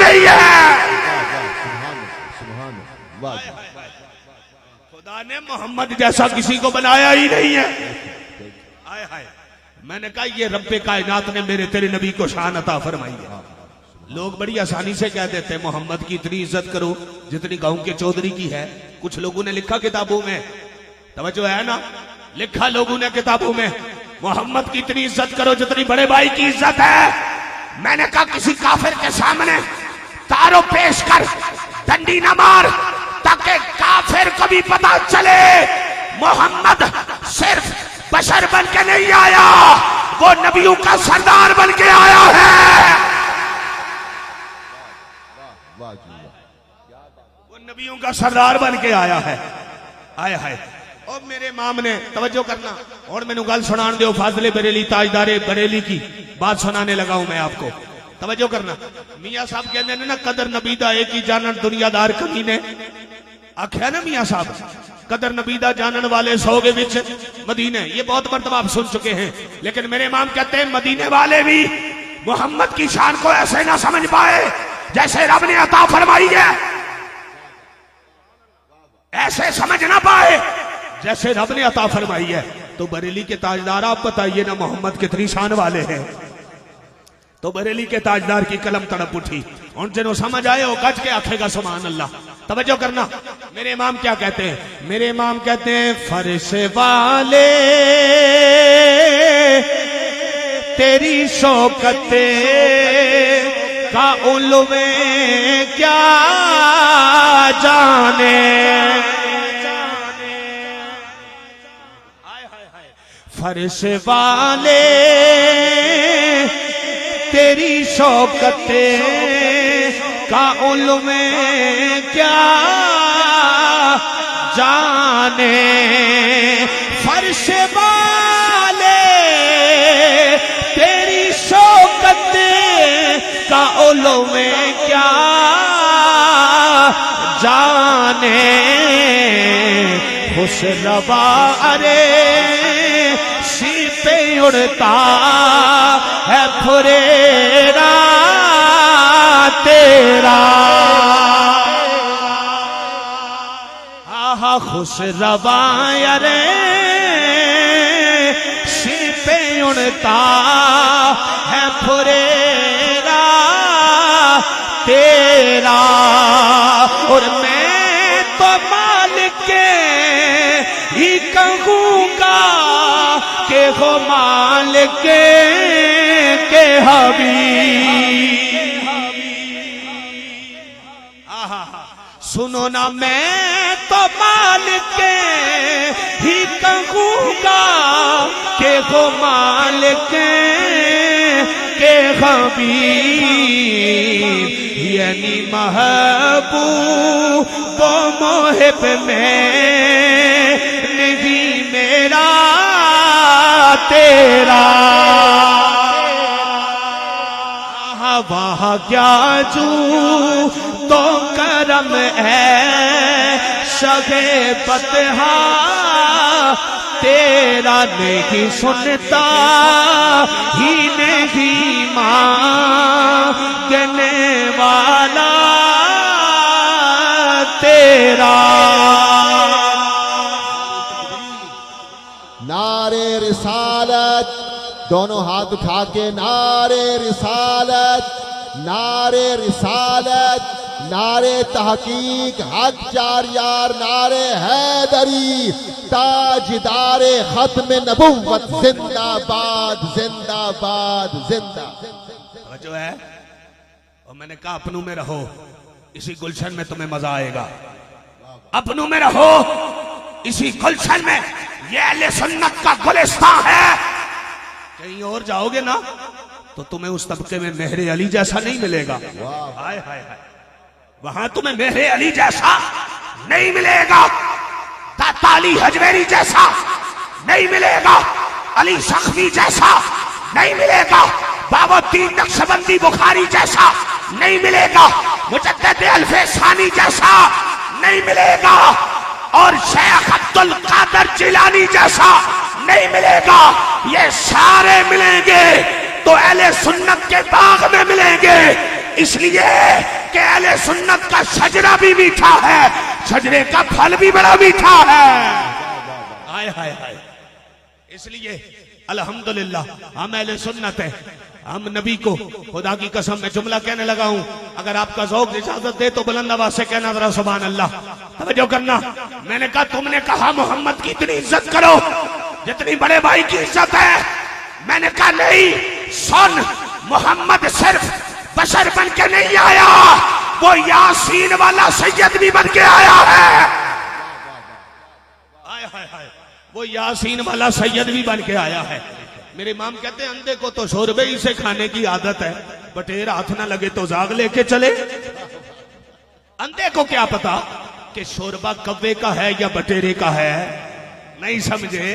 नहीं है। खुदा ने मोहम्मद जैसा किसी को बनाया ही नहीं है। हाय हाय, मैंने कहा ये रब्बे कायनात ने मेरे तेरे नबी को शान अता फरमाई है। लोग बड़ी आसानी से कह देते हैं मोहम्मद की इतनी इज्जत करो जितनी गांव के चौधरी की है। कुछ लोगों ने लिखा किताबों में, तवज्जो है ना, लिखा लोगों ने किताबों में मोहम्मद की इतनी इज्जत करो जितनी बड़े भाई की इज्जत है। मैंने कहा किसी काफिर के सामने तारो पेश कर, डंडी न मार, ताकि काफिर को भी पता चले मोहम्मद सिर्फ बशर बन के नहीं आया, वो नबियों का सरदार बन के आया है। वो नबियों का सरदार बन के आया है। आए हाय। और मेरे इमाम ने तवज्जो करना, और मैंने गल सुनान दो फाजले बरेली ताजदारे बरेली की बात सुनाने लगा हूं मैं आपको। तवज्जो करना, मियां साहब कहते हैं ना कदर नबी दा एक ही जानन दुनियादार कमी ने आख्या ना मियां साहब, कदर नबीदा जानन वाले 100 के विच मदीने। ये बहुत मर्तबा आप सुन चुके हैं, लेकिन मेरे इमाम कहते हैं मदीने वाले भी मोहम्मद की शान को ऐसे ना समझ पाए जैसे रब ने अता फरमाई है, ऐसे समझ ना पाए जैसे रब ने अता फरमाई है। तो बरेली के ताजदार आप बताइए ना मोहम्मद कितनी शान वाले हैं। तो बरेली के ताजदार की कलम तड़प उठी, और जिन्हों समझ आए वो गज के आखेगा सुभान अल्लाह। तवज्जो करना, मेरे इमाम क्या कहते हैं? मेरे इमाम कहते हैं फर्श वाले तेरी शौकते का उलवे क्या जाने, फर्श वाले तेरी शौकते का उलवे क्या जाने, फर्श वाले तेरी शौकते का उलवे क्या जाने, खुश रवा अरे शीपे उड़ता है फुरेरा तेरा, आहा खुश रवा अरे शीपे उड़ता है फुरेरा तेरा, और मैं तो मालिक ही कहूँगा के हो मालिक के हबीब। सुनो ना मैं तो मालिक ही कहूँगा के हो मालिक के हबीब, यानी महबूब वो मोहिब में नहीं मेरा तेरा, वहाँ क्या जू तो करम है शगे बतहा तेरा, नहीं सुनता ही नहीं मांगने वाला तेरा। नारे रिसालत, दोनों हाथ उठा के नारे रिसालत, नारे रिसालत, नारे तहकीक हक चार यार, नारे हैदरी ताजदारे खत्म नबुव्वत जिंदाबाद जिंदाबाद जिंदाबाद। जो है और मैंने कहा अपनों में रहो, इसी गुलशन में तुम्हें मजा आएगा। अपनों में रहो इसी गुलशन में, ये अहले सुन्नत का गुलिस्तान है। कहीं और जाओगे ना तो तुम्हें उस तबके में मेहरे अली जैसा नहीं मिलेगा। हाय हाय हाय, वहां तुम्हें मेहरे अली जैसा नहीं मिलेगा, दाता अली हजवेरी जैसा नहीं मिलेगा, अली सखवी जैसा नहीं मिलेगा, बाबुद्दीन नक्शबंदी बुखारी जैसा नहीं मिलेगा, मुजद्दिद अल्फे सानी जैसा नहीं मिलेगा, और शेख अब्दुल कादर जिलानी जैसा नहीं मिलेगा। ये सारे मिलेंगे तो अहले सुन्नत के बाग में मिलेंगे, इसलिए कि अहले सुन्नत का शजरा भी मीठा है, शजरे का फल भी बड़ा मीठा है। हाय हाय हाय। इसलिए अल्हम्दुलिल्लाह हम अहले सुन्नत है। हम नबी को खुदा की कसम में जुमला कहने लगा हूं, अगर आपका ज़ौक़ इजाजत दे तो बुलंद आवाज से कहना जरा सुभान अल्लाह। तवज्जो करना, मैंने कहा तुमने कहा मोहम्मद की इतनी इज्जत करो जितनी बड़े भाई की इज्जत है। मैंने कहा नहीं, सुन, मोहम्मद सिर्फ बशर बन के नहीं आया, वो यासीन वाला सैयद भी बन के आया है। हाय हाय हाय, वो यासीन वाला सैयद भी बन के आया है। मेरे इमाम कहते हैं अंधे को तो शोरबे ही से खाने की आदत है, बटेर हाथ ना लगे तो जाग लेके चले। अंधे को क्या पता कि शोरबा कव्वे का है या बटेरे का है, नहीं समझे।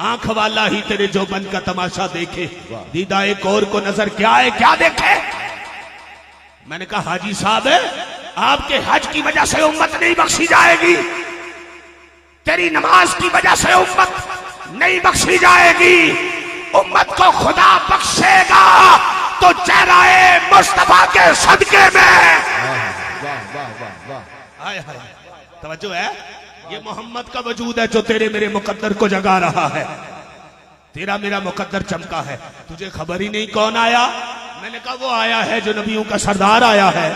आंख वाला ही तेरे जो बन का तमाशा देखे, दीदा एक और को नजर क्या है, क्या देखे। मैंने कहा हाजी साहब, आपके हज की वजह से उम्मत नहीं बख्शी जाएगी, तेरी नमाज की वजह से उम्मत नहीं बख्शी जाएगी। उम्मत को खुदा बख्शेगा तो चेहराए मुस्तफा के सदके में। हाय हाय, तवज्जो है, ये मोहम्मद का वजूद है जो तेरे मेरे मुकद्दर को जगा रहा है। तेरा मेरा मुकद्दर चमका है, तुझे खबर ही नहीं कौन आया। मैंने कहा वो आया है जो नबियों का सरदार आया है,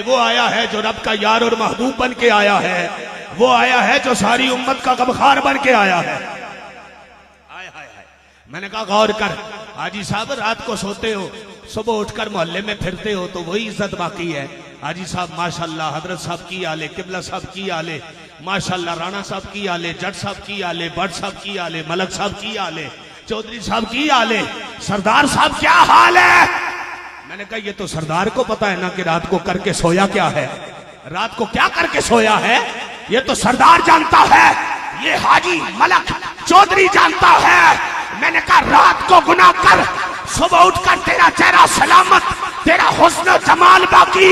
वो आया है जो रब का यार और महबूब बन के आया है, वो आया है जो सारी उम्मत का गमखार बन के आया है। मैंने कहा गौर कर हाजी साहब, रात को सोते हो, सुबह उठकर मोहल्ले में फिरते हो तो वही इज्जत बाकी है। हाजी साहब माशाल्लाह, हजरत साहब की आले, किबला साहब की आले, माशाल्लाह राणा साहब की आले, जट साहब की आले, भट्ट साहब की आले, मलक साहब की आले, चौधरी साहब की आले, सरदार साहब क्या हाल है। मैंने कहा ये तो सरदार को पता है ना कि रात को करके सोया क्या है, रात को क्या करके सोया है, ये तो सरदार जानता है, ये हाजी मलक चौधरी जानता है। मैंने कहा रात को गुनाह कर, सुबह उठकर तेरा चेहरा सलामत, तेरा हुस्न जमाल बाकी,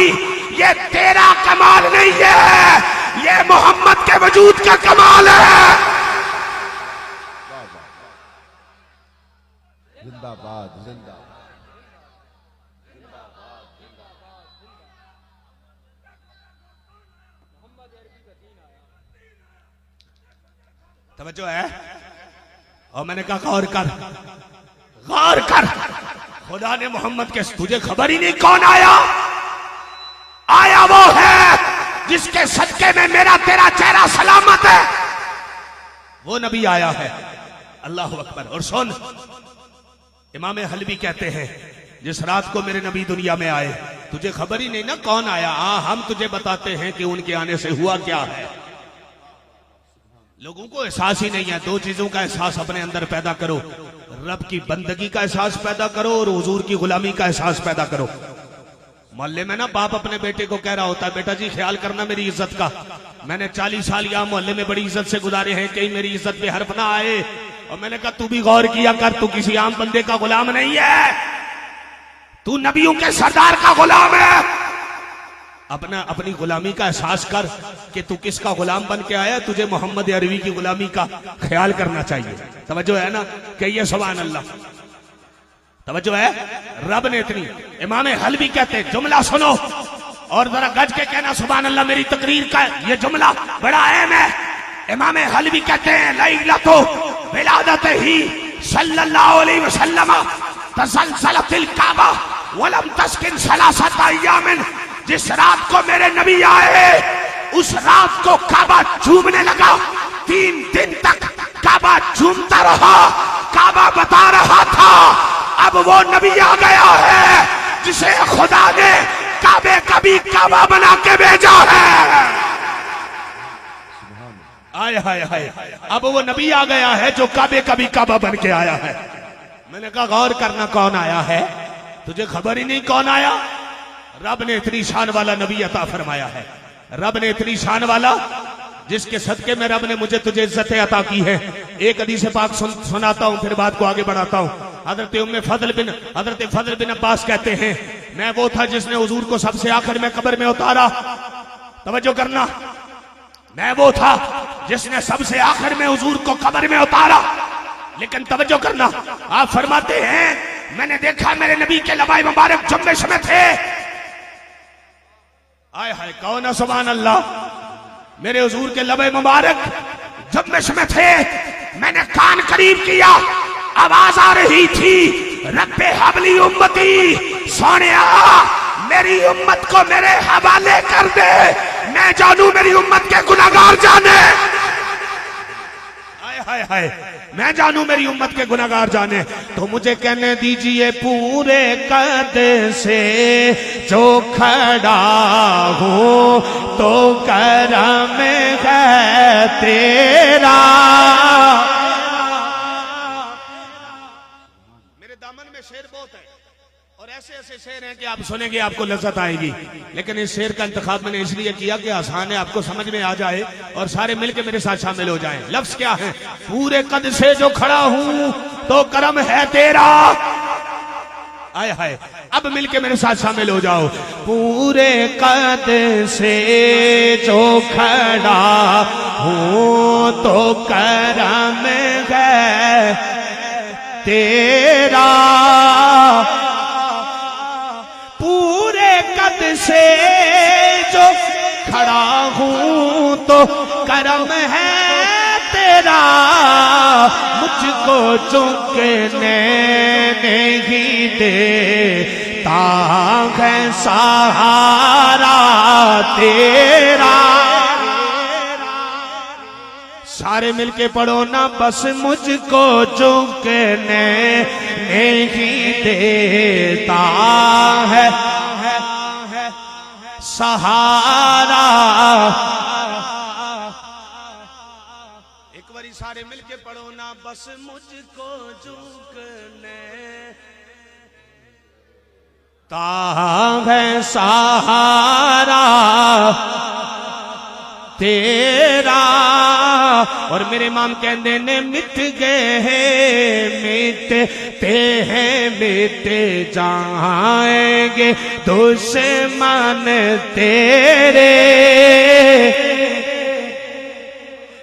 ये तेरा कमाल नहीं है, ये मोहम्मद के वजूद का कमाल है। जिंदाबाद जिंदाबाद। तवज्जो है। और मैंने कहा गौर कर, गौर कर, खुदा ने मोहम्मद के, तुझे खबर ही नहीं कौन आया। आया वो है जिसके सदके में मेरा तेरा चेहरा सलामत है, वो नबी आया है। अल्लाह अकबर। और सुन, इमाम हलवी कहते हैं जिस रात को मेरे नबी दुनिया में आए, तुझे खबर ही नहीं ना कौन आया। हम तुझे बताते हैं कि उनके आने से हुआ क्या है। लोगों को एहसास ही नहीं है। दो चीजों का एहसास अपने अंदर पैदा करो, रब की बंदगी का एहसास पैदा करो और हुजूर की गुलामी का एहसास पैदा करो। मोहल्ले में ना बाप अपने बेटे को कह रहा होता है, बेटा जी ख्याल करना मेरी इज्जत का। मैंने 40 साल यहाँ मोहल्ले में बड़ी इज्जत से गुजारे हैं, कहीं मेरी इज्जत पे हर्फ ना आए। और मैंने कहा तू भी गौर किया कर, तू किसी आम बंदे का गुलाम नहीं है, तू नबियों के सरदार का गुलाम है। अपनी गुलामी का एहसास कर कि तू किसका गुलाम बन के आया। तुझे मोहम्मद अरबी की गुलामी का ख्याल करना चाहिए। तवज्जो है ना, कहिए सुभान अल्लाह। तवज्जो है, रब ने इतनी। इमाम हलवी कहते जुमला सुनो और जरा गज के कहना सुभान अल्लाह। मेरी तकरीर का ये जुमला बड़ा अहम है। इमाम हलवी कहते हैं लैलतु विलादत ही सल्लल्लाहु अलैहि वसल्लम तसलसलतिल काबा वलम तस्किन सलासत अय्यामिन। जिस रात को मेरे नबी आए उस रात को काबा झूमने लगा, 3 दिन तक काबा झूमता रहा। काबा बता रहा था अब वो नबी आ गया है जिसे खुदा ने काबे का भी काबा बना के भेजा है। आय हाय हाय, अब वो नबी आ गया है जो काबे का भी काबा बन के आया है। मैंने कहा गौर करना कौन आया है, तुझे खबर ही नहीं कौन आया। रब ने इतनी शान वाला नबी अता फरमाया है, रब ने इतनी शान वाला जिसके सदके में रब ने मुझे तुझे इज्जतें अता की है। एक हदीस पाक सुनाता हूं, फिर बात को आगे बढ़ाता हूं। हजरत फजल बिन अब्बास कहते हैं मैं वो था जिसने हुजूर को सबसे आखिर में कब्र में उतारा। तवज्जो करना, मैं वो था जिसने सबसे आखिर में हुजूर को कब्र में उतारा। लेकिन तवज्जो करना, आप फरमाते हैं मैंने देखा मेरे नबी के लबाए मुबारक जुम्बिश में थे, हाय कहो ना सुभान अल्लाह। मेरे हुजूर के लबे मुबारक जब में थे, मैंने कान करीब किया, आवाज आ रही थी, रब्बे हबली उम्मती, सोनिया मेरी उम्मत को मेरे हवाले कर दे, मैं जानू मेरी उम्मत के गुनाहगार जाने। हाय हाय हाय, मैं जानू मेरी उम्मत के गुनाहगार जाने। तो मुझे कहने दीजिए पूरे कद से जो खड़ा हूं तो करम है तेरा। मेरे दामन में शेर बहुत है और ऐसे ऐसे शेर हैं कि आप सुनेंगे आपको लज्जत आएगी, लेकिन इस शेर का इंतखाब मैंने इसलिए किया कि आसान है, आपको समझ में आ जाए और सारे मिलके मेरे साथ शामिल हो जाएं। लफ्ज क्या है? पूरे कद से जो खड़ा हूं तो करम है तेरा। आय हाय, अब मिलके मेरे साथ शामिल हो जाओ। पूरे कद से जो खड़ा हूं तो करम है तेरा। पूरे कद से जो खड़ा हूं तो करम है तेरा। मुझको झुकने नहीं देता है सहारा तेरा। सारे मिलके पढ़ो ना, बस मुझको झुकने नहीं देता है सहारा। एक बारी सारे मिलके पढ़ो ना, बस मुझको झुकने ता है सहारा तेरा। और मेरे इमाम कहते ने मिट गए हैं मिटते हैं मिट जाएंगे दुश्मन तेरे।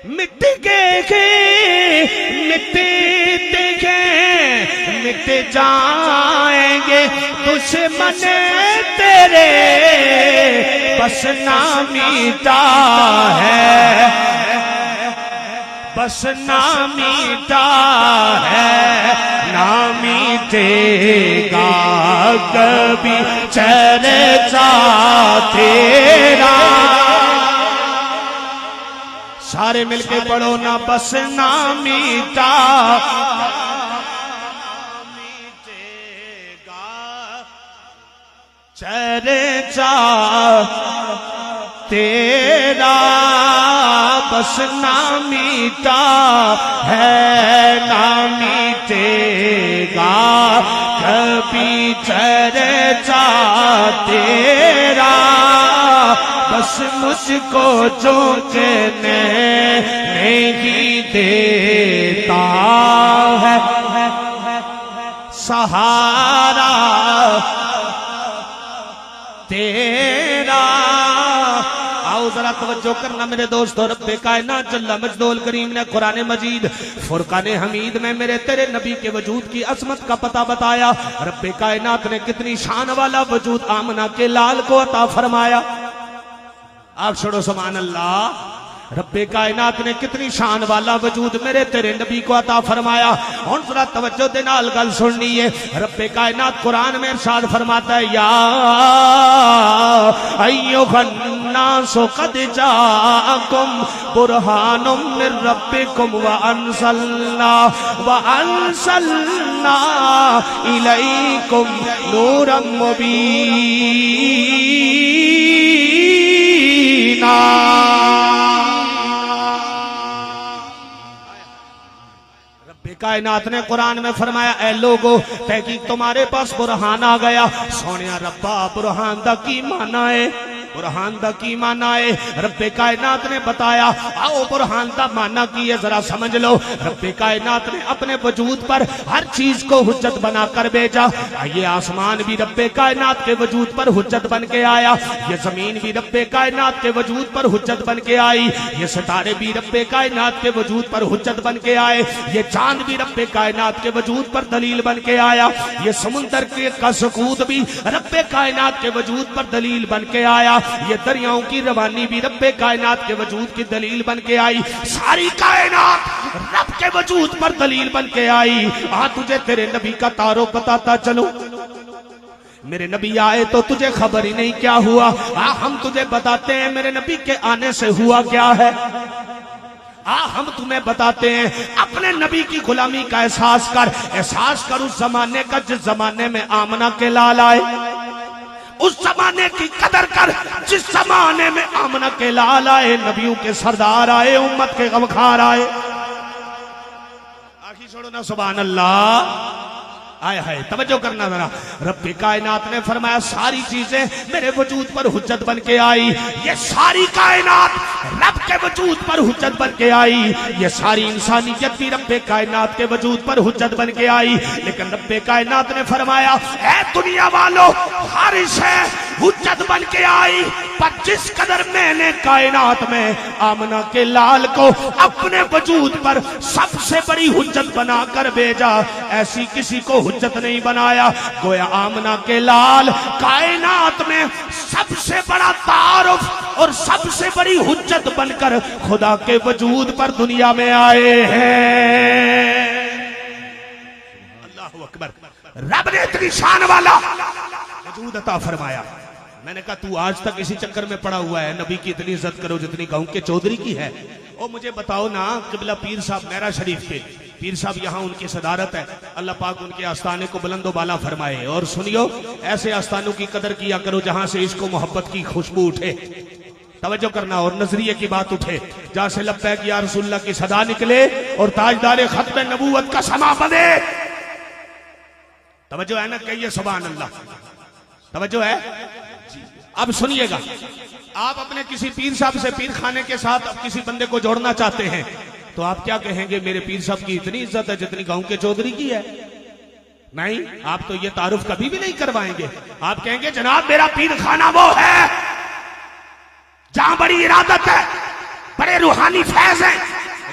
मिट गए हैं मिटते हैं मिट जाएंगे दुश्मन तेरे। बस ना मीठा है, बस ना मीठा है, ना मीठेगा कभी चर्चा तेरा। सारे मिलके पढ़ो ना, बस ना मीठा चर्चा तेरा। बस ना मीठा है, ना मीठेगा कभी चर्चा तेरा। बस मुझको झुकने नहीं देता है सहारा तेरा। आओ जरा तवज्जो करना मेरे दोस्तों। रब्बे कायनात जल्ला मजदूल करीम ने कुरान मजीद फुरकान हमीद में मेरे तेरे नबी के वजूद की अजमत का पता बताया। रब्बे कायनात ने कितनी शान वाला वजूद आमना के लाल को अता फरमाया। आप छोड़ो सुभान अल्लाह। रब्बे कायनात ने कितनी शान वाला वजूद मेरे तेरे नबी को अता फरमाया। और जरा तवज्जो दे नाल गल सुननी है। रब्बे कायनात कुरान में इरशाद फरमाता है, या अय्युहन्नासु कद जाअकुम बुरहानुम मिर रब्बिकुम व अंसलना इलैकुम नूरम मुबीना। कायनात ने कुरान में फरमाया, ए लोगो तहकीक तुम्हारे पास बुरहान आ गया। सोनिया रब्बा बुरहान दा की माना है? बुरहान दा की माना है? रब्बे कायनात ने बताया। आओ बुरहान दा माना की है जरा समझ लो। रब्बे कायनात ने अपने वजूद पर हर चीज को हुज्जत बनाकर भेजा। ये आसमान भी रब्बे कायनात के वजूद पर हुज्जत बन के आया। ये जमीन भी रब्बे कायनात के वजूद पर हुज्जत बन के आई। ये सितारे भी रब्बे कायनात के वजूद पर हुज्जत बन के आए। ये चांद भी रब्बे कायनात के वजूद पर दलील बन के आया। ये समुंदर के का सकूत भी रब्बे कायनात के वजूद पर दलील बन के आया। ये दरियाओं की रवानी भी रब्बे कायनात के वजूद की दलील बन के आई। सारी कायनात रब के वजूद पर दलील बन के आई। हाँ, तुझे तेरे नबी का तारुफ बताता चलो। मेरे नबी आए तो तुझे खबर ही नहीं क्या हुआ। हम तुझे बताते हैं मेरे नबी के आने से हुआ क्या है। हम तुम्हें बताते हैं अपने नबी की गुलामी का एहसास कर उस जमाने का जिस जमाने में आमना के लाल आए। उस जमाने की कदर कर जिस जमाने में आमना के लाल आए, नबियों के सरदार आए, उम्मत के गमखार आए। आखिर छोड़ो ना, सुभान अल्लाह। आए हाय, तवज्जो करना जरा। रब्बे कायनात ने फरमाया सारी चीजें मेरे वजूद पर हुज्जत बन के आई। ये सारी कायनात रब के वजूद पर हुज्जत बन के आई। ये सारी इंसानियत भी रब्बे कायनात के वजूद पर हुज्जत बन के आई। लेकिन रब्बे कायनात ने फरमाया ऐ दुनिया वालों, हर शय हुज्जत बन के आई, पर जिस कदर मैंने कायनात में आमना के लाल को अपने वजूद पर सबसे बड़ी हुज्जत बनाकर भेजा, ऐसी किसी को हुज्जत नहीं बनाया। गोया आमना के लाल कायनात में सबसे बड़ा तारुफ और सबसे बड़ी हुज्जत बनकर खुदा के वजूद पर दुनिया में आए हैं। अल्लाहु अकबर। रब ने इतनी शान वाला वजूद अता फरमाया। मैंने कहा तू आज तक इसी चक्कर में पड़ा हुआ है, नबी की इतनी इज्जत करो जितनी गांव के चौधरी की है। और मुझे बताओ ना, किबला पीर साहब मेरा शरीफ के पीर साहब यहाँ उनकी सदारत है, अल्लाह पाक उनके आस्थाने को बुलंदो बाला फरमाए। और सुनियो, ऐसे आस्थानों की कदर किया करो जहां से इसको मोहब्बत की खुशबू उठे। तवज्जो करना, और नजरिए की बात उठे, जहां से लब्बैक या रसूलुल्लाह की सदा निकले और ताजदार खत्म नबूवत का समा बने। तवज्जो है ना, कहिए सुभान अल्लाह। तवज्जो है। अब सुनिएगा, आप अपने किसी पीर साहब से पीर खाने के साथ अब किसी बंदे को जोड़ना चाहते हैं तो आप क्या कहेंगे? मेरे पीर साहब की इतनी इज्जत है जितनी गांव के चौधरी की है। नहीं, आप तो ये तारुफ कभी भी नहीं करवाएंगे। आप कहेंगे जनाब मेरा पीर खाना वो है जहां बड़ी इरादत है, बड़े रूहानी फैज है,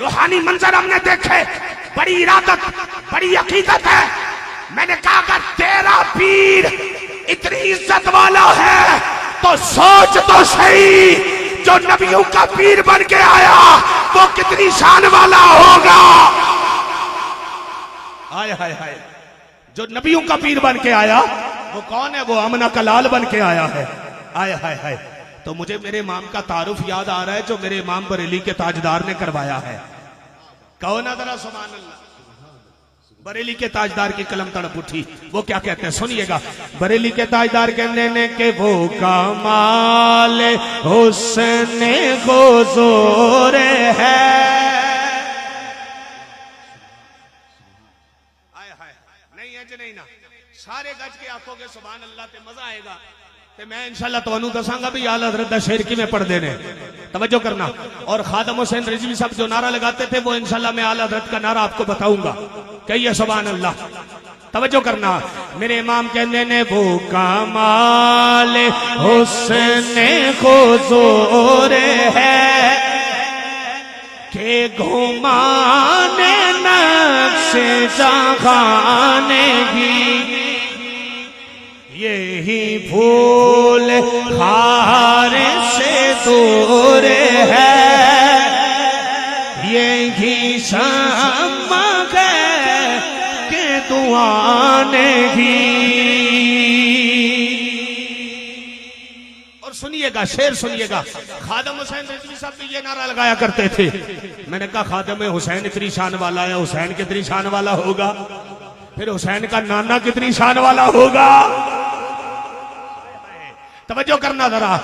रूहानी मंजर हमने देखे, बड़ी इरादत, बड़ी अकीदत है। मैंने कहा अगर तेरा पीर इतनी इज्जत वाला है तो सोच तो सही, जो नबियों का पीर बन के आया वो कितनी शान वाला होगा। हाय हाय हाय, जो नबियों का पीर बन के आया वो कौन है? वो आमना का लाल बन के आया है। हाय हाय हाय। तो मुझे मेरे इमाम का तारुफ याद आ रहा है जो मेरे इमाम बरेली के ताजदार ने करवाया है। कहो ना जरा सुभान अल्लाह। बरेली के ताजदार की कलम तड़प उठी। वो क्या कहते हैं सुनिएगा। बरेली के ताजदार कहने ने के वो कमाल हुस्ने हुजूर है। नहीं है नहीं ना, सारे गज के आंखों के सुभान अल्लाह ते मजा आएगा। ते मैं इंशाल्लाह तो दसांगा भी आला हज़रत शेर की में पढ़ देने। तवज्जो करना। और खादम हुसैन रिजवी साहब जो नारा लगाते थे वो इंशाल्लाह मैं आला हज़रत का नारा आपको बताऊंगा। कहिए सुभान अल्लाह। तवज्जो करना। मेरे इमाम कहने ने वो कमाल हुस्ने हुजूर है के घुमाने नक्शे जहाने की, यही फूल खार से दूर है, यही शम्मा के दुआने की। और सुनिएगा, शेर सुनिएगा। खादम हुसैन रिजवी साहब भी ये नारा लगाया करते थे। मैंने कहा खादम हुसैन इतनी शान वाला है, हुसैन कितनी शान वाला होगा, फिर हुसैन का नाना कितनी शान वाला होगा। तवज्जो करना जरा।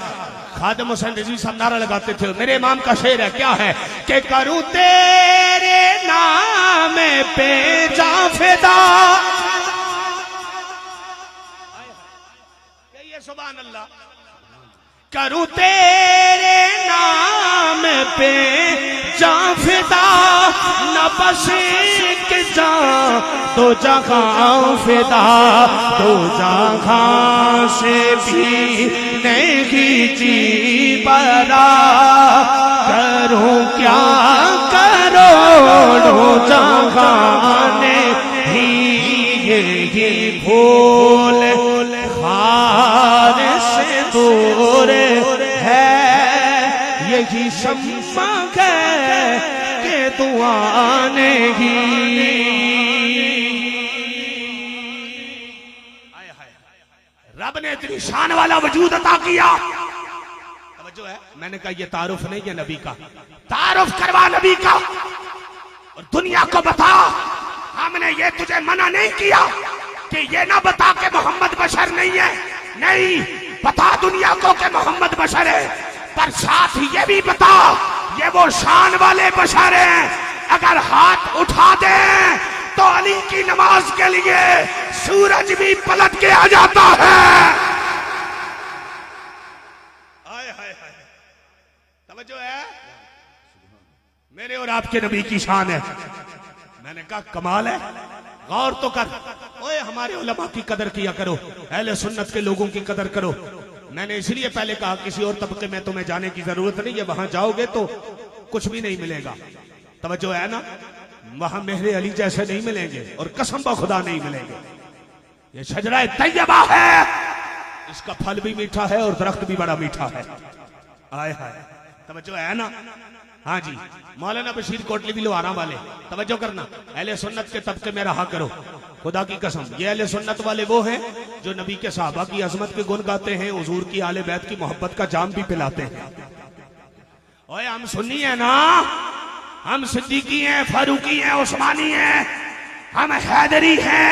खादम हुसैन रिजवी साहब नारा लगाते थे। मेरे इमाम का शेर है, क्या है कि करूं तेरे नाम पे जा फिदा। ये सुभान अल्लाह। करूं तेरे नाम पे जा फिदा, न बस एक जा तो जहां फिदा, तो जहां से भी नहीं जी बरा। करूं क्या करोड़ों जहाने ही यही भूल खार से दूर यही शम्मा के दुआ नहीं। रब ने इतनी शान वाला वजूद अता किया। जो है मैंने कहा ये तारुफ नहीं है नबी का, तारुफ करवा नबी का और दुनिया को बता। हमने ये तुझे मना नहीं किया कि ये ना बता के मोहम्मद बशर नहीं है, नहीं, बता दुनिया को कि मोहम्मद बशर है, पर साथ ये भी बता ये वो शान वाले बशर हैं। अगर हाथ उठा दे तो अली की नमाज के लिए सूरज भी पलट के आ जाता है। हाय हाय हाय, तवज्जो है, मेरे और आपके नबी की शान है। मैंने कहा कमाल है, गौर तो कर। ओए हमारे उलमा की कदर किया करो, अहले सुन्नत के लोगों की कदर करो। मैंने इसलिए पहले कहा किसी और तबके में तुम्हें जाने की जरूरत नहीं है, वहां जाओगे तो कुछ भी नहीं मिलेगा। तवज्जो है ना, वहां मेहरे अली जैसे नहीं मिलेंगे और कसम बा खुदा नहीं मिलेंगे। ये शजरा तैयबा है, इसका फल भी मीठा है और दरख्त भी बड़ा मीठा है। आए हाय, तवज्जो है ना। हाँ जी, मौलाना बशीर कोटली भी लोहारा वाले, तवज्जो करना, अहले सुन्नत के तबके में रहा करो। खुदा की कसम, ये अहले सुन्नत वाले वो हैं जो नबी के सहाबा की अजमत के गुण गाते हैं, हुजूर की आले बैत की मोहब्बत का जाम भी पिलाते हैं। ओए हम सुन्नी है ना, हम सिद्दीकी हैं, फारूकी हैं, उस्मानी हैं, हम हैदरी हैं,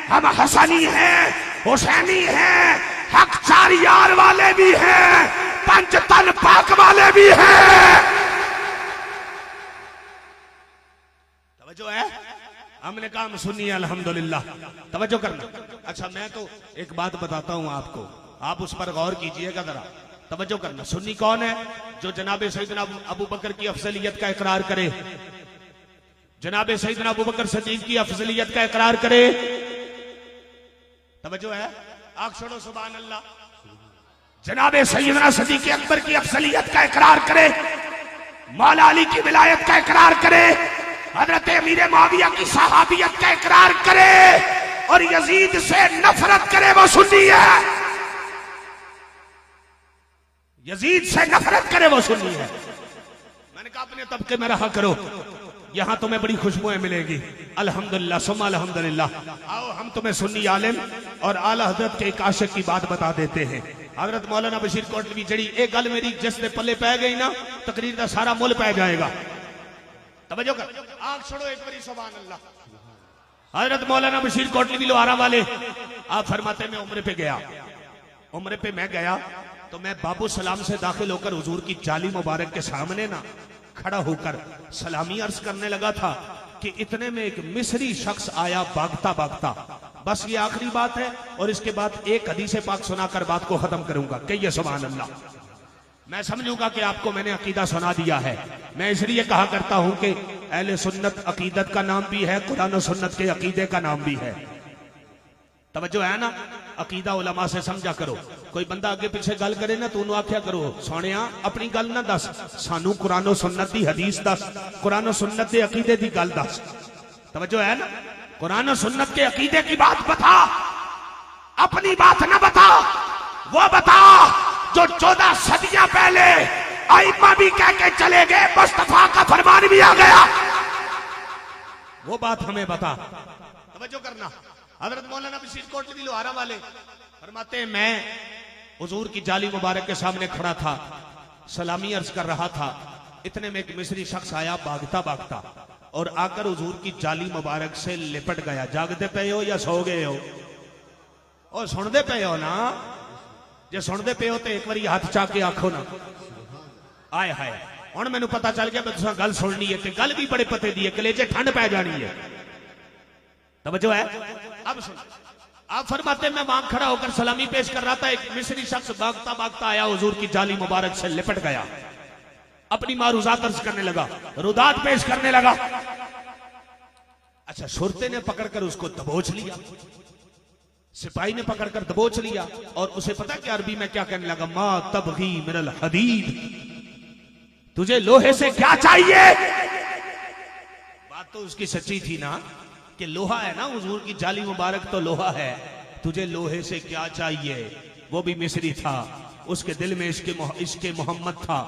हम हसनी हैं, हुसैनी हैं, हक चार यार वाले भी हैं, पंचतन पाक वाले भी हैं। तवज्जो है, हमने कहा हम सुन्नी है अल्हम्दुलिल्लाह। तवज्जो करना। अच्छा मैं तो एक बात बताता हूं आपको, आप उस पर गौर कीजिएगा जरा। तवज्जो करना, सुन्नी कौन है? जो जनाबे सैयदना अबू बकर की अफजलियत का इकरार करे, जनाबे सैयदना अबू बकर सिद्दीक की अफजलियत का इकरार करे। तवज्जो है, आग छोड़ो सुभान अल्लाह। जनाबे सैयदना सिद्दीक अकबर की अफजलियत का इकरार करे, मौला अली की विलायत का इकरार करे, हजरत अमीर मुआविया की सहाबियत का इकरार करे और यजीद से नफरत करे, वो सुन्नी है। यजीद से नफरत करे, वो सुन्नी है। मैंने कहा अपने तबके में रहा करो, यहां तुम्हें बड़ी खुशबुएं मिलेगी। अल्हम्दुलिल्लाह सुम्मा अल्हम्दुलिल्लाह। आओ हम तुम्हें सुन्नी आलिम और आला हजरत के एक आशिक की बात बता देते हैं। हजरत मौलाना बशीर कोटली जड़ी एक गल मेरी जिसने पल्ले पै गई ना, तकरीर का सारा मुल पै जाएगा। तवज्जो कर, आग छोड़ो एक बारी सुभान अल्लाह। हजरत मौलाना बशीर कोटली भी लोहारा वाले, आप फरमाते मैं उम्रे पे गया, उम्रे पे मैं गया तो मैं बाबू सलाम से दाखिल होकर हुजूर की जाली मुबारक के सामने ना खड़ा होकर सलामी अर्ज करने लगा था कि इतने में एक मिस्री शख्स आया भागता भागता। बस ये आखिरी बात है और इसके बाद एक हदीस पाक सुनाकर बात को खत्म करूंगा। कहिए सुभान अल्लाह। मैं समझूंगा कि आपको मैंने अकीदा सुना दिया है। मैं इसलिए कहा करता हूं कि अहले सुन्नत अकीदत का नाम भी है, कुरान और सुन्नत के अकीदे का नाम भी है। तवज्जो है ना, अकीदा उलमा से समझा करो। कोई बंदा आगे पीछे गल करे ना तो आख्या करो सोनिया अपनी गल ना दस, सानू कुरान और सुन्नत दी हदीस दस, कुरान और सुन्नत के अकीदे की गल दस। तवज्जो है ना, कुरान और सुन्नत के अकीदे की बात बता, अपनी बात ना बता। वो बता जो 14 सदियां पहले आइमा भी कह के चले गए, मुस्तफा का फरमान भी आ गया, वो बात हमें बता। तवज्जो करना। हजरत मौलाना बशीर कोटली लोहारा वाले फरमाते हैं मैं हुजूर की जाली मुबारक के सामने खड़ा था, सलामी अर्ज कर रहा था, इतने में एक मिस्री शख्स आया भागता भागता और आकर हुजूर की जाली मुबारक से लिपट गया। जागते पे हो या सो गए हो? और सुनते पे हो ना? जे सुनते पे हो तो एक बार हाथ चा के आखो ना। आए हाय, हुण मैनू पता चल गया तुसां गल सुननी है ते गल भी बड़े पते दी है, कलेजे ठंड पै जानी है। तवज्जो है। अब सुन, आप फरमाते मैं वहां खड़ा होकर सलामी पेश कर रहा था, एक मिस्री शख्स भागता भागता आया, हुजूर की जाली मुबारक से लिपट गया, अपनी मारूजात अर्ज करने लगा, रुदात पेश करने लगा। अच्छा, शुरते ने पकड़कर उसको दबोच लिया, सिपाही ने पकड़कर दबोच लिया और उसे पता क्या अरबी में क्या कहने लगा? मा तबगी मिनल हदीद, तुझे लोहे से क्या चाहिए? बात तो उसकी सच्ची थी ना कि लोहा है ना, हुजूर की जाली मुबारक तो लोहा है, तुझे लोहे से क्या चाहिए? वो भी मिस्री था, उसके दिल में इश्क़ मोहम्मद था,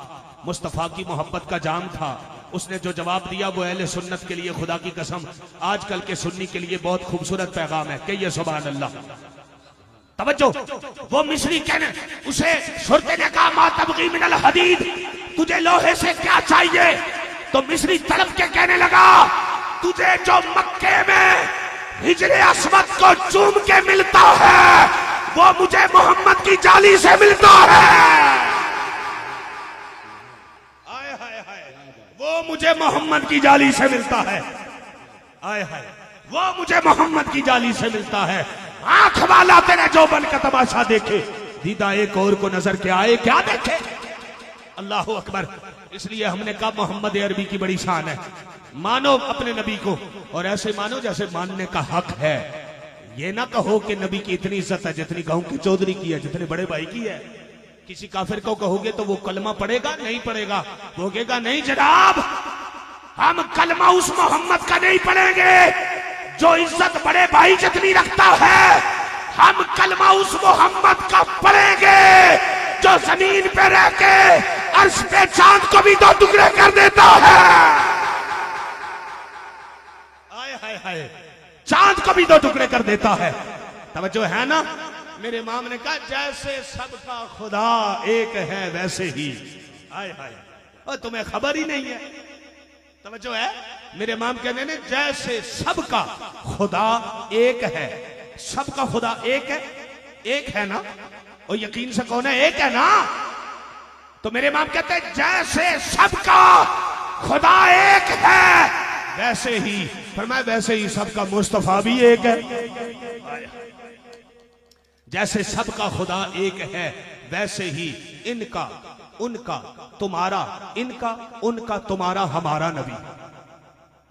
मुस्तफ़ा की मोहब्बत का जाम था। उसने जो जवाब दिया वो अहले सुन्नत के लिए खुदा की कसम आजकल के सुन्नी के लिए बहुत खूबसूरत पैगाम है। कहिए सुभान अल्लाह। तवज्जो, वो मिस्री कहने उसे शुरते ने कहा मा तबगी मिनल हदीद, तुझे लोहे से क्या चाहिए? तो मिस्री तड़प के कहने लगा तुझे जो मक्के में हिजरे अस्वद को चूम के मिलता है वो मुझे मोहम्मद की जाली से मिलता है। आए हाय हाय, वो मुझे मोहम्मद की जाली से मिलता है। आए हाय, वो मुझे मोहम्मद की जाली से मिलता है। आंख वाला तेरे जोबन का तमाशा देखे, दीदा एक और को नजर के आए क्या देखे। अल्लाह अकबर। इसलिए हमने कहा मोहम्मद अरबी की बड़ी शान है। मानो अपने नबी को और ऐसे मानो जैसे मानने का हक है। ये ना कहो कि नबी की इतनी इज्जत है जितनी कहूं कि चौधरी की है, जितने बड़े भाई की है। किसी काफिर को कहोगे तो वो कलमा पढ़ेगा नहीं पढ़ेगा, वो कहेगा नहीं जनाब हम कलमा उस मोहम्मद का नहीं पढ़ेंगे जो इज्जत बड़े भाई जितनी रखता है। हम कलमा उस मोहम्मद का पढ़ेंगे जो जमीन पे रह के अर्श पे चांद को भी दो टुकड़े कर देता है। आए हाय हाय, चांद को भी दो टुकड़े कर देता है। तवज्जो है ना। मेरे इमाम ने कहा जैसे सबका खुदा एक है वैसे ही। आए हाय, और तुम्हें खबर ही नहीं है। तवज्जो है। मेरे इमाम कहने ने जैसे सबका खुदा एक है, सबका खुदा एक है ना, और यकीन से कौन है एक है ना। तो मेरे इमाम कहते हैं जैसे सबका खुदा एक है वैसे ही, फरमाया वैसे ही सबका मुस्तफा भी एक है। जैसे सबका खुदा एक है वैसे ही इनका उनका तुम्हारा, इनका उनका तुम्हारा हमारा नबी।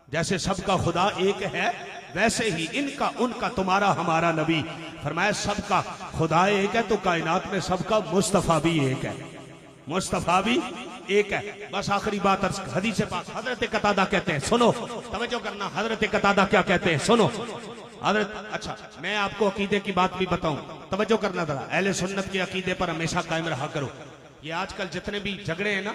जैसे सबका खुदा एक है वैसे ही इनका उनका तुम्हारा हमारा नबी। फरमाया सबका खुदा एक है तो कायनात में सबका मुस्तफा भी एक है, मुस्तफा भी एक है। बस आखिरी बात हदीस पाक हजरत कतादा कहते हैं, सुनो तवज्जो करना, हजरत कतादा क्या कहते हैं सुनो। हजरत अच्छा मैं आपको अकीदे की बात भी बताऊं, तवज्जो करना जरा। अहले सुन्नत के अकीदे पर हमेशा कायम रहा करो। ये आजकल जितने भी झगड़े हैं ना,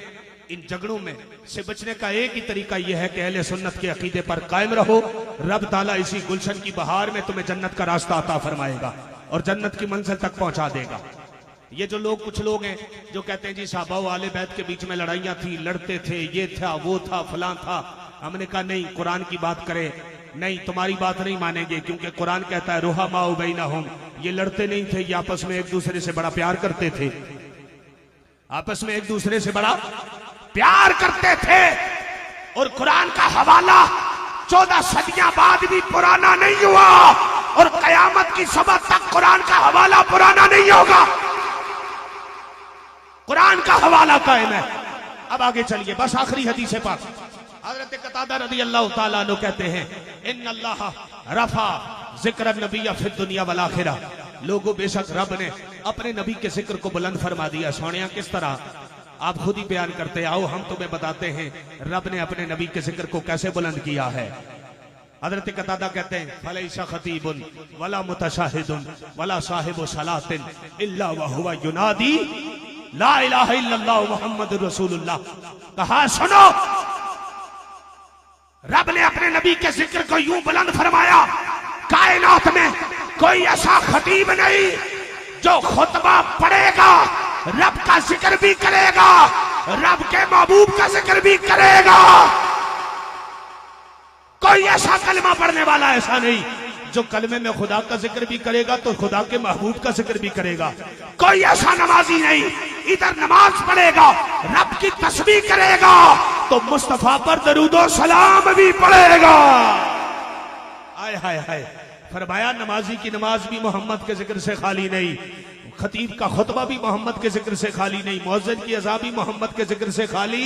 इन झगड़ों में से बचने का एक ही तरीका यह है कि अहले सुन्नत के अकीदे पर कायम रहो। रब ताला इसी गुलशन की बहार में तुम्हें जन्नत का रास्ता अता फरमाएगा और जन्नत की मंजिल तक पहुंचा देगा। ये जो लोग कुछ लोग हैं जो कहते हैं जी साहबा वाले बैत के बीच में लड़ाइयां थी, लड़ते थे, ये था वो था फलां था। हमने कहा नहीं, कुरान की बात करें, नहीं तुम्हारी बात नहीं मानेंगे क्योंकि कुरान कहता है रुहा माओ बैनहुम, ये लड़ते नहीं थे, ये आपस में एक दूसरे से बड़ा प्यार करते थे, आपस में एक दूसरे से बड़ा प्यार करते थे। और कुरान का हवाला 14 सदियां बाद भी पुराना नहीं हुआ और कयामत की सुबह तक कुरान का हवाला पुराना नहीं होगा। कुरान का हवाला कायम है। अब आगे चलिए, बस आखिरी हदीस पाक हजरत कतादा रज़ी अल्लाह ताला अन्हु कहते हैं इन्नल्लाह रफा जिक्र नबिय्य फिद दुनिया वल आखिरा। लोगों बेशक रब ने अपने नबी के जिक्र को बुलंद फरमा दिया। सोनिया किस तरह, आप खुद ही बयान करते, आओ हम तुम्हें बताते हैं रब ने अपने नबी के जिक्र को कैसे बुलंद किया है। हजरत कतादा कहते हैं फलैसा खतीबुन वला मुतशाहिदुन वला साहिबु सलातिन इल्ला व हुवा युनादी ला इलाहा इल्लल्लाह मुहम्मदुर रसूलुल्लाह। कहा सुनो, रब ने अपने नबी के जिक्र को यूं बुलंद फरमाया, कायनात में कोई ऐसा खतीब नहीं जो खुतबा पढ़ेगा रब का जिक्र भी करेगा, रब के महबूब का जिक्र भी करेगा। कोई ऐसा कलमा पढ़ने वाला ऐसा नहीं जो कलमे में खुदा का जिक्र भी करेगा तो खुदा के महबूब का जिक्र भी करेगा। कोई ऐसा नमाजी नहीं इधर नमाज पढ़ेगा रब की तस्बीह करेगा तो मुस्तफा पर दरूदो सलाम भी पढ़ेगा। आय हाय हाय, फरमाया नमाजी की नमाज भी मोहम्मद के जिक्र से खाली नहीं, खतीब का खुतबा भी मोहम्मद के जिक्र से खाली नहीं, मुअज्जिन की अज़ा भी मोहम्मद के जिक्र से खाली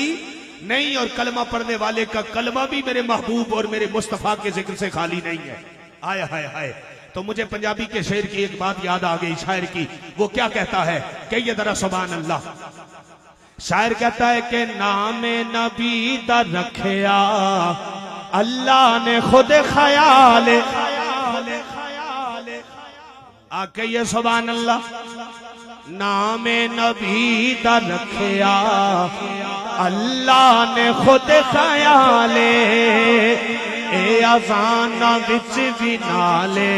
नहीं, और कलमा पढ़ने वाले का कलमा भी मेरे महबूब और मेरे मुस्तफा के जिक्र से खाली नहीं है। आय हाय हाय। तो मुझे पंजाबी के शेर की एक बात याद आ गई, शायर की। वो क्या कहता है, कहिए जरा सुभान अल्लाह। शायर कहता है कि नामे नबी दा रखया अल्लाह ने खुद ख्याल आ, कहिए सुभान अल्लाह। नामे नबी दा रखिया अल्लाह ने खुद ख्याले ए अज़ाना बिच भी नाले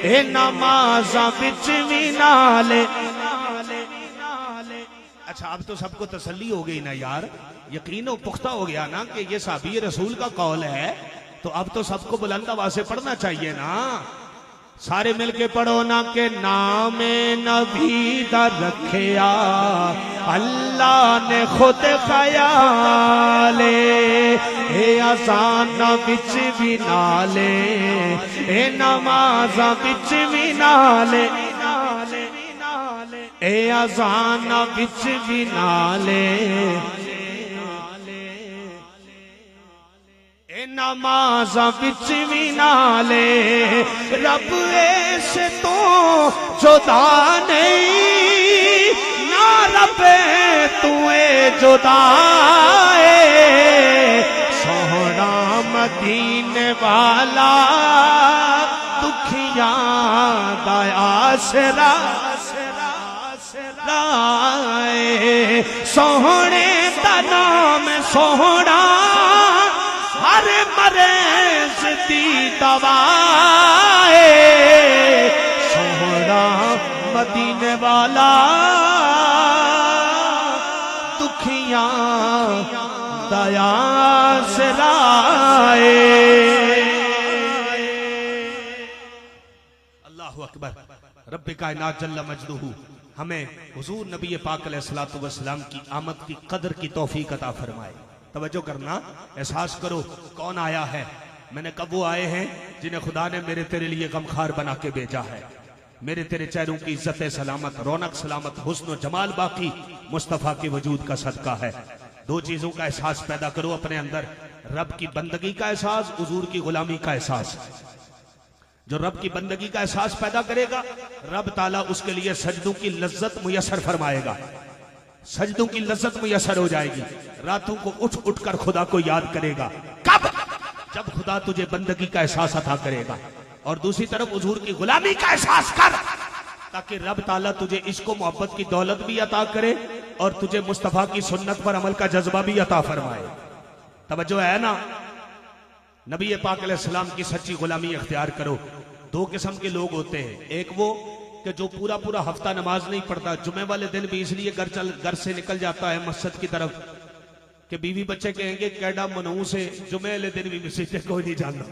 ए नमाज़ा बिच भी नाले। अच्छा अब तो सबको तसल्ली हो गई ना यार, यकीन और पुख्ता हो गया ना कि ये साहबी रसूल का कौल है, तो अब तो सबको बुलंद आवाज से पढ़ना चाहिए ना। सारे मिलके पढ़ो ना के नामे नबी दा रखिया अल्लाह ने खुद ख्याले ए अज़ाना बिच भी नाले ए नमाज़ा बिच भी नाले ए अज़ाना बिच भी नाले ए नमाज़ा बिच भी नाले। रब ऐसे तो जुदा नहीं ना रब तुए जुदा सोहरा मदीने वाला दुखिया दा आसरा सोहने दा नाम सोहना हर मरेज दी दवा सोहना मदीने वाला दुखिया दया सराए। अल्लाहु अकबर। रब्बे कायनात जल्ल मजदूहू हमें हुजूर नबी पाक अलैहिस्सलातु वस्सलाम की आमद की कदर की तौफीक अता फरमाए। तवज्जो करना, एहसास करो कौन आया है। मैंने कब वो आए हैं जिन्हें खुदा ने मेरे तेरे लिए गमखार बना के भेजा है। मेरे तेरे चेहरों की इज्जत सलामत, रौनक सलामत, हुस्न जमाल बाकी मुस्तफ़ा के वजूद का सदका है। दो चीजों का एहसास पैदा करो अपने अंदर, रब की बंदगी का एहसास, हुजूर की गुलामी का एहसास। जो रब की बंदगी का एहसास पैदा करेगा, रब ताला उसके लिए सजदों की लज्जत मुयस्सर फरमाएगा। सजदों की लज्जत मुयस्सर हो जाएगी। रातों को उठ उठ कर खुदा को याद करेगा। कब? जब खुदा तुझे बंदगी का एहसास अता करेगा। और दूसरी तरफ हुजूर की गुलामी का एहसास कर, ताकि रब ताला तुझे इश्क मोहब्बत की दौलत भी अता करे और तुझे मुस्तफा की सुन्नत पर अमल का जज्बा भी अता फरमाए। तवज्जो है ना। नबी पाक अलैहिस्सलाम की सच्ची गुलामी इख्तियार करो। दो किस्म के लोग होते हैं, एक वो कि जो पूरा पूरा हफ्ता नमाज नहीं पढ़ता, जुमे वाले दिन भी इसलिए घर से निकल जाता है मस्जिद की तरफ कि बीवी बच्चे कहेंगे कैडा मनहूस से जुमे वाले दिन भी मस्जिद कोई नहीं जानता।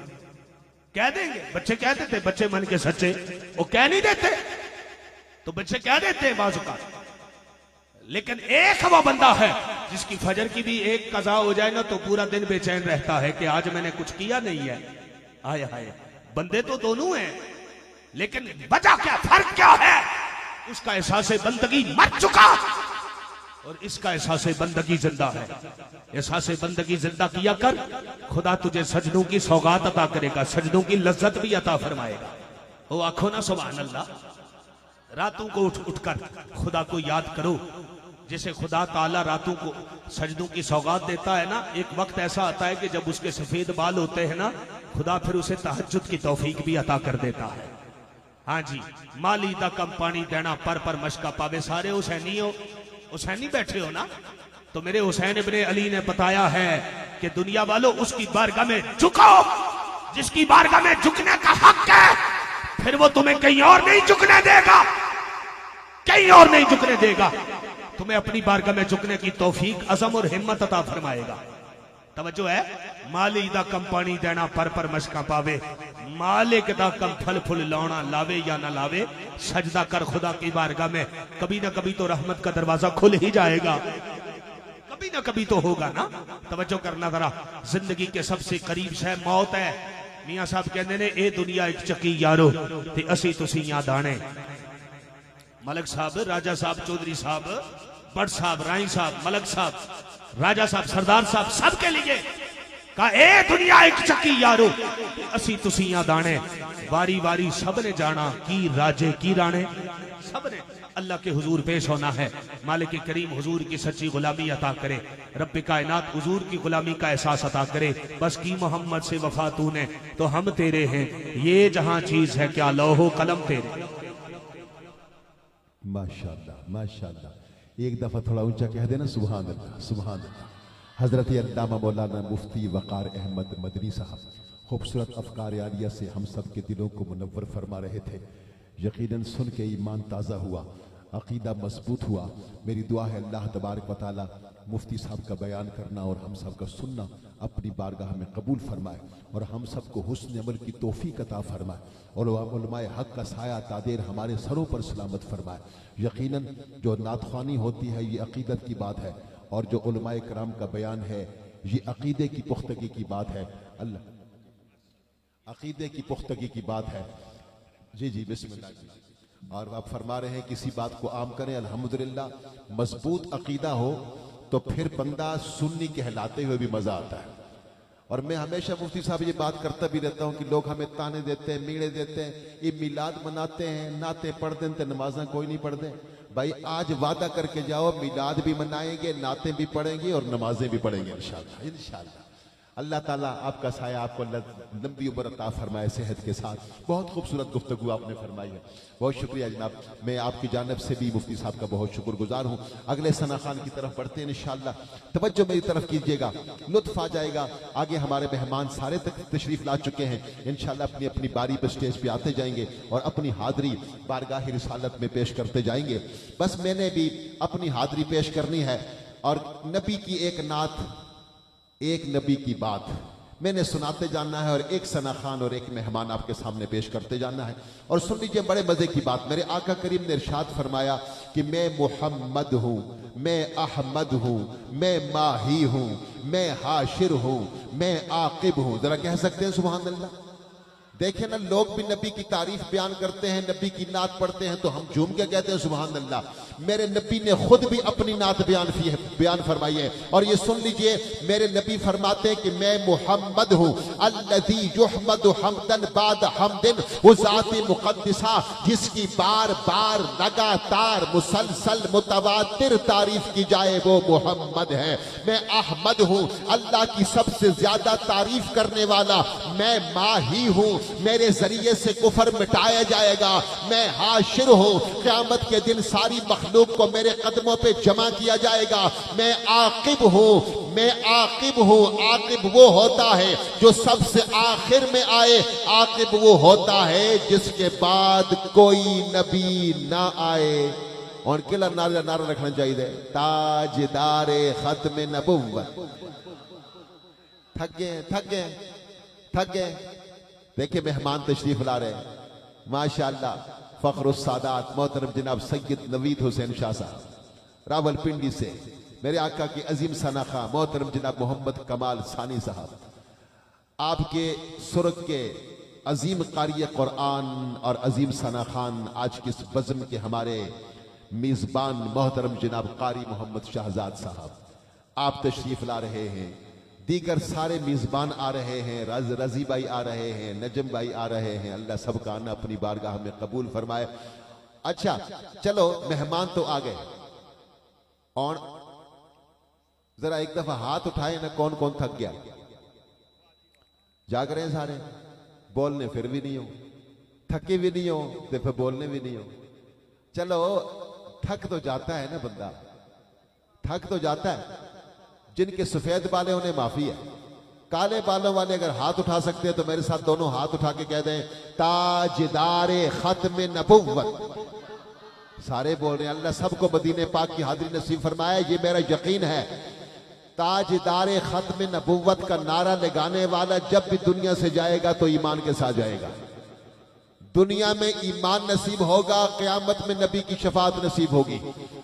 कह देंगे, बच्चे कह देते, बच्चे मन के सच्चे, वो कह नहीं देते तो बच्चे कह देते हैं बाजू का। लेकिन एक वो बंदा है जिसकी फजर की भी एक कज़ा हो जाए ना तो पूरा दिन बेचैन रहता है कि आज मैंने कुछ किया नहीं है। आए हाय, बंदे तो दोनों हैं, लेकिन वजह क्या, फर्क क्या है? उसका एहसास बंदगी मर चुका और इसका एहसास बंदगी जिंदा है। एहसास बंदगी जिंदा किया कर, खुदा तुझे सजदों की सौगात अता करेगा, सजदों की लज्जत भी अता फरमाएगा। वो आखो ना सुभान अल्लाह। रातों को उठ उठकर खुदा को याद करो। जैसे खुदा ताला रातों को सजदों की सौगात देता है ना, एक वक्त ऐसा आता है कि जब उसके सफेद बाल होते हैं ना, खुदा फिर उसे तहज्जुद की तौफीक भी अता कर देता है। हाँ जी, माली दा कम पानी देना पर मशका पावे। सारे हुसैनी हो, हुसैनी बैठे हो ना, तो मेरे हुसैन इब्ने अली ने बताया है कि दुनिया वालों उसकी बारगाह में झुको, जिसकी बारगाह में झुकने का हक है, फिर वो तुम्हें कहीं और नहीं झुकने देगा, कहीं और नहीं झुकने देगा। तुम्हें अपनी बारगाह में झुकने की तौफीक, अज़म और हिम्मत अता फरमाएगा। तवज्जो है, माली दा कम पानी देना पर मशका पावे, मालिक दा कम फल फुल लाना, लावे या ना लावे, सजदा कर खुदा की बारगाह में। कभी ना कभी तो रहमत का दरवाजा खुल ही जाएगा, कभी ना कभी तो होगा ना। तवज्जो करना जरा, जिंदगी के सबसे करीब शय मौत है। मियां साहब कहते ने ए दुनिया एक चक्की यारो ते असी तुसी यां दाने। मलक साहब, राजा साहब, चौधरी साहब, बट साहब, राई साहब, मलक साहब, राजा साहब, सरदार साहब, सबके लिए कहा ए दुनिया एक चक्की यारो असी तुसी यां दाने। वारी वारी सब ने जाना की राजे की राणे, सब ने अल्लाह के हुजूर पेश होना है। मालिक करीम हुजूर की सच्ची गुलामी अता करे, रब्बे कायनात हुजूर की गुलामी का एहसास अता करे। बस की मोहम्मद से वफा तूने तो हम तेरे हैं, ये जहां चीज है क्या लौहो कलम तेरे। माशाअल्लाह माशाअल्लाह। एक दफा थोड़ा ऊंचा कह देना सुभान अल्लाह सुभान अल्लाह। हजरत अल्लामा मौलाना मुफ्ती वक़ार अहमद मदनी साहब खूबसूरत अफकार आलिया से हम सब के दिलों को मुनव्वर फरमा रहे थे। यकीनन सुन के ईमान ताज़ा हुआ, अकीदा मजबूत हुआ। मेरी दुआ है अल्लाह तबारक व तआला मुफ्ती साहब का बयान करना और हम सब का सुनना अपनी बारगाह में कबूल फरमाए और हम सब को हुस्न अमल की तौफीक अता फरमाए और उलमाए हक का साया तादेर हमारे सरों पर सलामत फरमाए। यकीनन जो नातख्वानी होती है ये अकीदत की बात है और जो उलमाए कराम का बयान है ये अकीदे की पुख्तगी की बात है। अल्लाह अकीदे की पुख्तगी की बात है। जी जी बिस्मिल्लाह। और आप फरमा रहे हैं किसी बात को आम करें अल्हम्दुलिल्लाह। मजबूत अकीदा हो तो फिर बंदा सुन्नी कहलाते हुए भी मजा आता है। और मैं हमेशा मुफ्ती साहब ये बात करता भी रहता हूँ कि लोग हमें ताने देते हैं, मीड़े देते हैं, ये मिलाद मनाते हैं, नाते पढ़ते हैं, नमाजा कोई नहीं पढ़ते। भाई आज वादा करके जाओ मिलाद भी मनाएंगे, नाते भी पढ़ेंगे और नमाजें भी पढ़ेंगे इंशाअल्लाह इंशाअल्लाह। अल्लाह ताला आपका साया आपको लंबी उम्र अता फरमाए सेहत के साथ। बहुत खूबसूरत गुफ्तगू आपने फरमाई है, बहुत शुक्रिया जनाब। मैं आपकी जानिब से भी मुफ्ती साहब का बहुत शुक्रगुजार हूँ। अगले सना खान की तरफ बढ़ते हैं इंशाअल्लाह। तवज्जो मेरी तरफ कीजिएगा, लुत्फ आ जाएगा। आगे हमारे मेहमान सारे तक तशरीफ ला चुके हैं, इंशाअल्लाह अपनी अपनी बारी पर स्टेज पे आते जाएंगे और अपनी हाजिरी बारगाह रिसालत में पेश करते जाएंगे। बस मैंने भी अपनी हाजिरी पेश करनी है और नबी की एक नात, एक नबी की बात मैंने सुनाते जाना है और एक सना खान और एक मेहमान आपके सामने पेश करते जाना है। और सुन लीजिए बड़े मजे की बात, मेरे आका करीम ने इरशाद फरमाया कि मैं मुहम्मद हूं, मैं अहमद हूं, मैं माही हूं, मैं हाशिर हूं, मैं आकिब हूं। जरा कह सकते हैं सुभान अल्लाह। देखें ना, लोग भी नबी की तारीफ बयान करते हैं, नबी की नात पढ़ते हैं तो हम झूम के कहते हैं सुभान अल्लाह। मेरे नबी ने खुद भी अपनी नात बयान फरमाई है। और ये सुन लीजिए, मेरे नबी फरमाते हैं कि मैं मुहम्मद हूं अल्लज़ी युहमदु हम्दन बाद हम्दिन, वो ज़ात मुक़द्दिसा जिसकी बार बार लगातार मुसलसल मुतवातिर तारीफ की जाए वो मुहम्मद है। मैं अहमद हूं, अल्लाह की सबसे ज्यादा तारीफ करने वाला। मैं माही हूं, मेरे जरिए से कुफर मिटाया जाएगा। मैं हाशिर हूं, क़यामत के दिन सारी मखलूक को मेरे कदमों पे जमा किया जाएगा। मैं आकिब हूं, मैं आकिब हूं। आकिब वो होता है जो सबसे आखिर में आए, आकिब वो होता है जिसके बाद कोई नबी ना आए। और किला नारा रखना चाहिए, ताजदारे खत्म नबुव्वत। थक गए थक गए थक गए। देखिए मेहमान तशरीफ ला रहे हैं माशाअल्लाह। फख्रुस सादात मोहतरम जनाब सैयद नवीद हुसैन शाह साहब रावलपिंडी से, मेरे आका की अजीम सनाखा मोहतरम जनाब मोहम्मद कमाल सानी साहब, आपके सुरग के अजीम कारी कुरान और अजीम सना खान, आज के इस बज़्म के हमारे मेजबान मोहतरम जनाब कारी मोहम्मद शहजाद साहब, आप तशरीफ ला रहे हैं। दीगर सारे मेजबान आ रहे हैं, रजी भाई आ रहे हैं, नजम भाई आ रहे हैं। अल्लाह सबका आना अपनी बारगाह में कबूल फरमाए। अच्छा चलो मेहमान तो आ गए, और जरा एक दफा हाथ उठाए ना, कौन कौन थक गया? जाग रहे हैं सारे? बोलने फिर भी नहीं हो, थके भी नहीं हो तो फिर बोलने भी नहीं हो। चलो थक तो जाता है ना बंदा, थक तो जाता है। जिनके सफेद बाल हैं उन्हें माफी है, काले बालों वाले अगर हाथ उठा सकते हैं तो मेरे साथ दोनों हाथ उठा के कह दें ताजदारे खत्म नबुव्वत। सारे बोल रहे हैं, अल्लाह सबको मदीने पाक की हाजिरी नसीब फरमाए, ये मेरा यकीन है। ताजदारे खत्म नबुव्वत का नारा लगाने वाला जब भी दुनिया से जाएगा तो ईमान के साथ जाएगा। दुनिया में ईमान नसीब होगा, क़यामत में नबी की शफाअत नसीब होगी।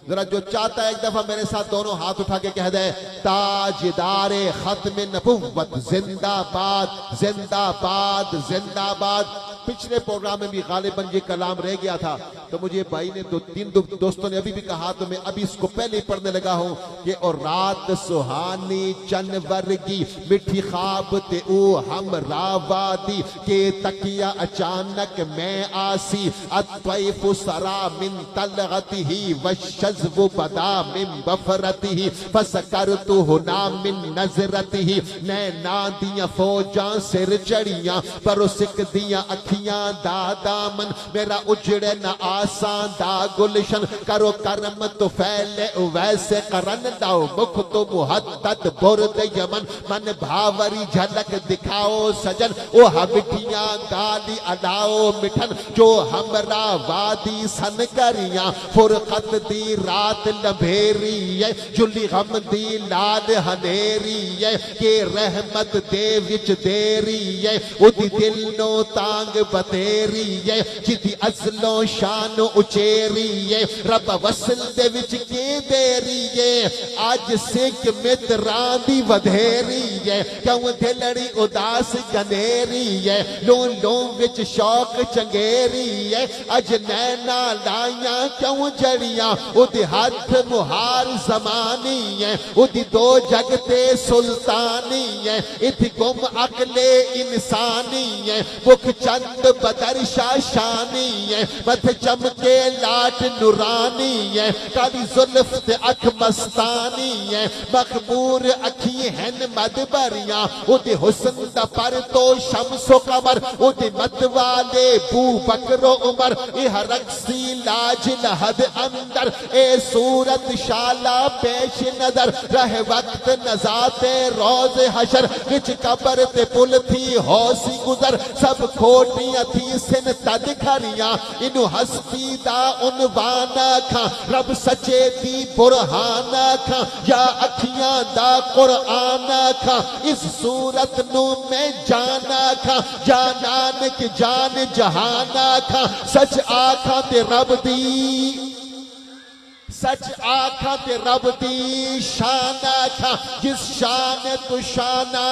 जरा जो चाहता है एक दफा मेरे साथ दोनों हाथ उठा के कह दे ताजदारे खत्म नबुव्वत जिंदाबाद जिंदाबाद जिंदाबाद। पिछले प्रोग्राम में भी गालिबन ये कलाम रह गया था, तो मुझे भाई ने तीन दोस्तों ने अभी भी कहा, तो मैं अभी इसको पहले ही पढ़ने लगा हूं कि और रात सुहानी चनवर की मिठी ख्वाब ते ओ हम रावादी के तकिया अचानक मैं आसी अत्वैफु सरा मिन तलगतिही वशज़्वु बदा मिन बफरतिही फसकरतु हुना मिन नज़रतिही। नैना दियां फौजां सिर चढ़ियां पर सिक दियां अखियां दा दामन मेरा उजड़े न आसान दा गुलशन करो करम तो फैले वैसे करन लाओ मुख तो मुहद्दत बुर्द यमन मन भावरी झलक दिखाओ सजन ओ हमिठियां गाली अलाओ मिठन जो हमरा वादी सन करियां फुरकत दी रात लंभेरी है जुली गम दी लाल हनेरी है के रहमत दे विच देरी है उदी दिल नो तांग बतेरी है जिदी असलो शान उचेरी है रब वसल दे विच के देरी है आज सिख मित्रां दी वधेरी है क्यों दिलड़ी उदास गनेरी है लोन लोन विच शौक चंगेरी है अज नैना लाइया क्यों जड़ियां उदी हाथ मुहार जमानी है उदी दो जगते सुल्तानी है इथ गुम अकले इंसानी है मुख चंद बदरशा शानी है मथ चमके लाट नुरानी है काली जुल्फ ते अख मस्तानी है मखबूर अखी हन मद भरियां उदी हुस्न दा पर तो शम्सो कमर उदी मत वाले बू बकरो उमर यह रक्सी लाज लहद अंदर ए सूरत शाला पेश नजर रहे वक्त नजाते रोज हशर विच कबर ते पुल थी हौसी गुजर सब खोटियां थी सिन तद खरियां इनु हस्ती दा उनवाना खा रब सचे दी बुरहाना खा या अखियां दा कुरान खा इस सूरत नु मैं जाना खा या नानक जान जहाना खा सच आखा ते रब दी सच आखा ते रब दी शान आखा जिस शान तु शाना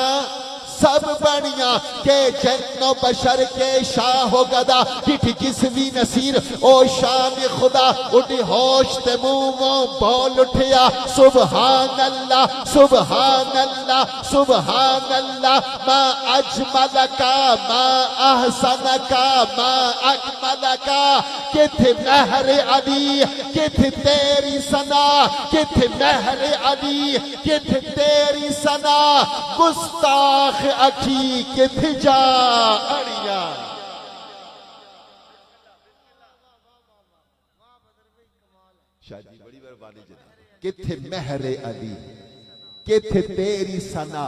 सब बढ़िया के जन्नो बशर के शाह हो गदा डिठ जिसवी नसीर ओ शान खुदा उठी होश ते मुंह बोल उठिया सुभान अल्लाह सुभान अल्लाह सुभान अल्लाह मा अजमल का मा अहसन का मा अकमल का किथे महर अली किथे तेरी सना किथे महर अली किथे तेरी सना गुस्ताख अखी किथे जा अड़िया शादी बड़ी मेहरबानी जनाब किथे महरे अली किथे तेरी सना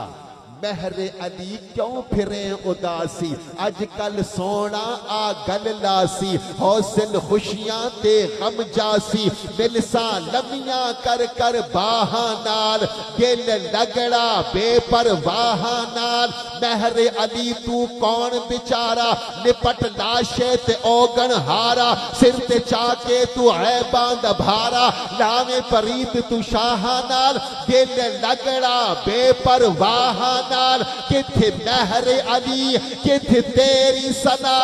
महरे अली क्यों फिरे उदासी अजकल सोना आ गल लासी हौसल खुशियां ते गम जासी मिलसा लमियां कर कर बाहा नाल दिल लगड़ा बेपरवाह नाल महरे अली तू कौन बेचारा निपट लाशे ते ओगन हारा सिर ते चाके तू ऐबां दा भारा लावे परीत तू शाहा नाल दिल लगड़ा बेपरवाह नाल किथे महरे अली किथे तेरी सना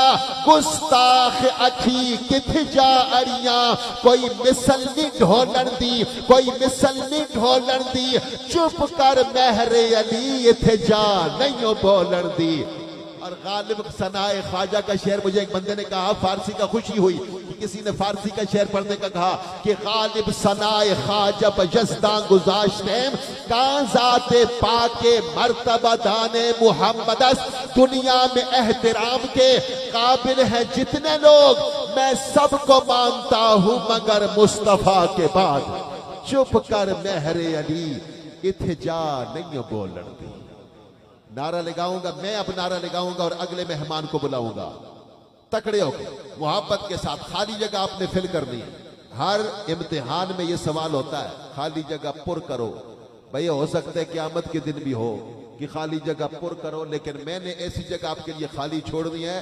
गुस्ताख अखी किथे जा अड़ियां कोई मिसल नहीं ढोलन दी कोई मिसल नहीं ढोलन दी चुप कर महरे अली इथे जा नहीं बोलन दी। और गालिब सनाए ख्वाजा का शेर मुझे एक बंदे ने कहा फारसी का खुशी हुई कि किसी ने फारसी का शेर पढ़ने का कहा कि गालिब सनाए ख्वाजा बजस्ता गुजाश्तेम काजाते पाके मर्तबा दाने मुहम्मदस दुनिया में एहतराम के काबिल हैं जितने लोग मैं सबको मानता हूं मगर मुस्तफा के बाद चुप कर महरे अली इथे जा नहीं बोलन दी। नारा लगाऊंगा मैं अब नारा लगाऊंगा और अगले मेहमान को बुलाऊंगा तकड़े होकर मोहब्बत के साथ। खाली जगह आपने फिल करनी है। हर इम्तिहान में यह सवाल होता है खाली जगह पुर करो। भैया हो सकता है क़यामत के दिन भी हो कि खाली जगह पुर करो, लेकिन मैंने ऐसी जगह आपके लिए खाली छोड़नी है